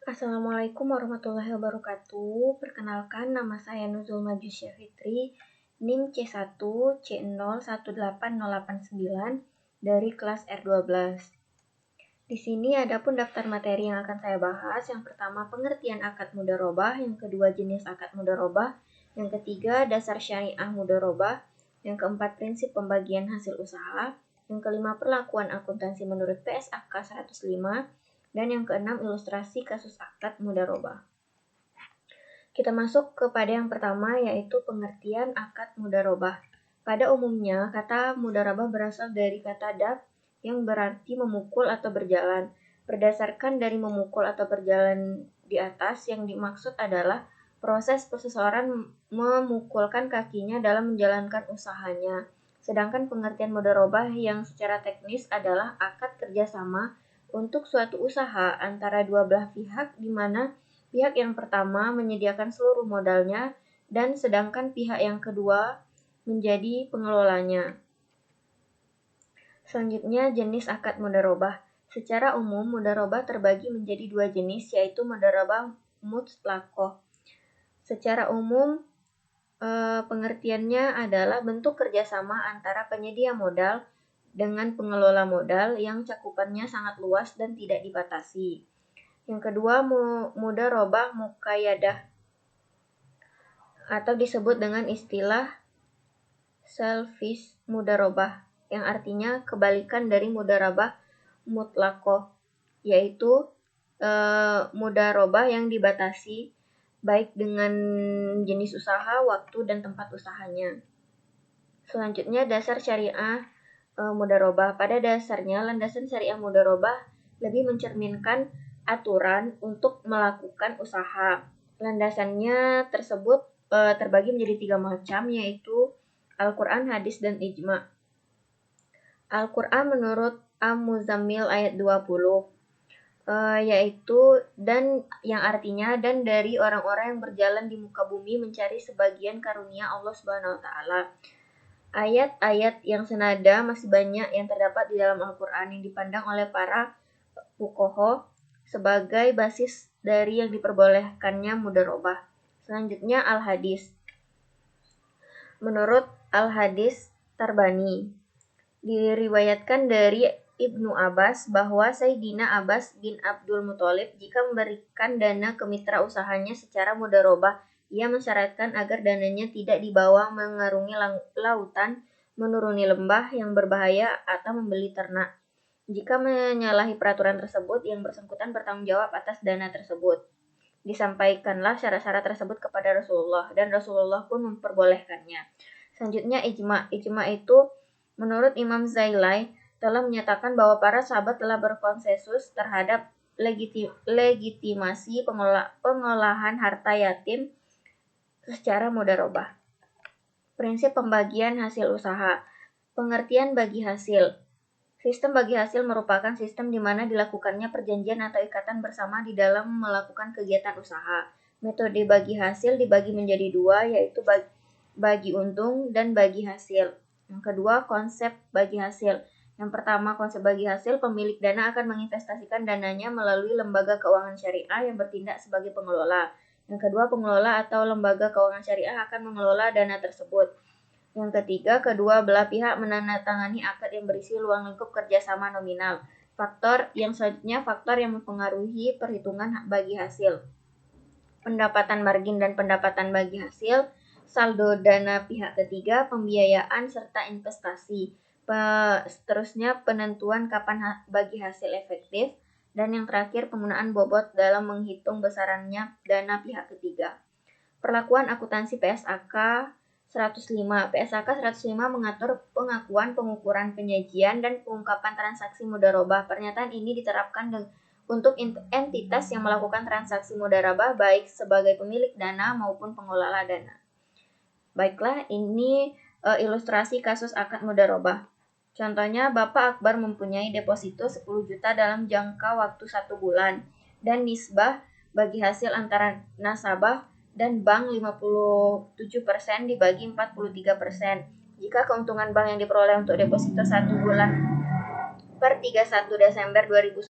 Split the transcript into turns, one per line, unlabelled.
Assalamualaikum warahmatullahi wabarakatuh. Perkenalkan, nama saya Nuzul Majusya Fitri, NIM C1C018089 dari kelas R12. Di sini ada pun daftar materi yang akan saya bahas. Yang pertama, pengertian akad mudharabah, yang kedua, jenis akad mudharabah, yang ketiga, dasar syariah mudharabah, yang keempat, prinsip pembagian hasil usaha, yang kelima, perlakuan akuntansi menurut PSAK 105, dan yang keenam, ilustrasi kasus akad mudharabah. Kita masuk kepada yang pertama, yaitu pengertian akad mudharabah. Pada umumnya, kata mudharabah berasal dari kata dab yang berarti memukul atau berjalan. Berdasarkan dari memukul atau berjalan di atas, yang dimaksud adalah proses seseorang memukulkan kakinya dalam menjalankan usahanya. Sedangkan pengertian mudharabah yang secara teknis adalah akad kerjasama untuk suatu usaha antara dua belah pihak, di mana pihak yang pertama menyediakan seluruh modalnya dan sedangkan pihak yang kedua menjadi pengelolanya. Selanjutnya, jenis akad mudharabah. Secara umum, mudharabah terbagi menjadi dua jenis, yaitu mudharabah mutlaqah. Secara umum, pengertiannya adalah bentuk kerjasama antara penyedia modal dengan pengelola modal yang cakupannya sangat luas dan tidak dibatasi. Yang kedua, mudharabah muqayyadah atau disebut dengan istilah selfish mudharabah, yang artinya kebalikan dari mudharabah mutlaqah, yaitu mudharabah yang dibatasi baik dengan jenis usaha, waktu, dan tempat usahanya. Selanjutnya, dasar syariah mudharabah. Pada dasarnya, landasan syariah mudharabah lebih mencerminkan aturan untuk melakukan usaha. Landasannya tersebut terbagi menjadi 3 macam, yaitu Al-Quran, hadis, dan ijma'. Al-Quran menurut Al-Muzammil ayat 20, yaitu dan yang artinya, dan dari orang-orang yang berjalan di muka bumi mencari sebagian karunia Allah Subhanahu wa taala. Ayat-ayat yang senada masih banyak yang terdapat di dalam Al-Quran yang dipandang oleh para fuqaha sebagai basis dari yang diperbolehkannya mudharabah. Selanjutnya, Al-Hadis. Menurut Al-Hadis Tarbani, diriwayatkan dari Ibnu Abbas bahwa Sayyidina Abbas bin Abdul Muthalib jika memberikan dana ke mitra usahanya secara mudharabah, ia mensyaratkan agar dananya tidak dibawa mengarungi lautan, menuruni lembah yang berbahaya, atau membeli ternak. Jika menyalahi peraturan tersebut, yang bersangkutan bertanggung jawab atas dana tersebut. Disampaikanlah syarat-syarat tersebut kepada Rasulullah, dan Rasulullah pun memperbolehkannya. Selanjutnya, ijma'. Ijma' itu menurut Imam Zailai telah menyatakan bahwa para sahabat telah berkonsensus terhadap legitimasi pengolahan harta yatim secara mudharabah. Prinsip pembagian hasil usaha. Pengertian bagi hasil. Sistem bagi hasil merupakan sistem di mana dilakukannya perjanjian atau ikatan bersama di dalam melakukan kegiatan usaha. Metode bagi hasil dibagi menjadi dua, yaitu bagi untung dan bagi hasil. Yang kedua, konsep bagi hasil. Yang pertama, konsep bagi hasil, pemilik dana akan menginvestasikan dananya melalui lembaga keuangan syariah yang bertindak sebagai pengelola. Yang kedua, pengelola atau lembaga keuangan syariah akan mengelola dana tersebut. Yang ketiga, kedua belah pihak menandatangani akad yang berisi ruang lingkup kerjasama nominal. Faktor yang selanjutnya, faktor yang mempengaruhi perhitungan bagi hasil. Pendapatan margin dan pendapatan bagi hasil, saldo dana pihak ketiga, pembiayaan, serta investasi. Seterusnya, penentuan kapan bagi hasil efektif. Dan yang terakhir, penggunaan bobot dalam menghitung besarannya dana pihak ketiga. Perlakuan akuntansi PSAK 105. PSAK 105 mengatur pengakuan, pengukuran, penyajian, dan pengungkapan transaksi mudharabah. Pernyataan ini diterapkan untuk entitas yang melakukan transaksi mudharabah baik sebagai pemilik dana maupun pengelola dana. Baiklah, ini ilustrasi kasus akad mudharabah. Contohnya, Bapak Akbar mempunyai deposito 10 juta dalam jangka waktu 1 bulan dan nisbah bagi hasil antara nasabah dan bank 57% dibagi 43%. Jika keuntungan bank yang diperoleh untuk deposito 1 bulan per 31 Desember 2019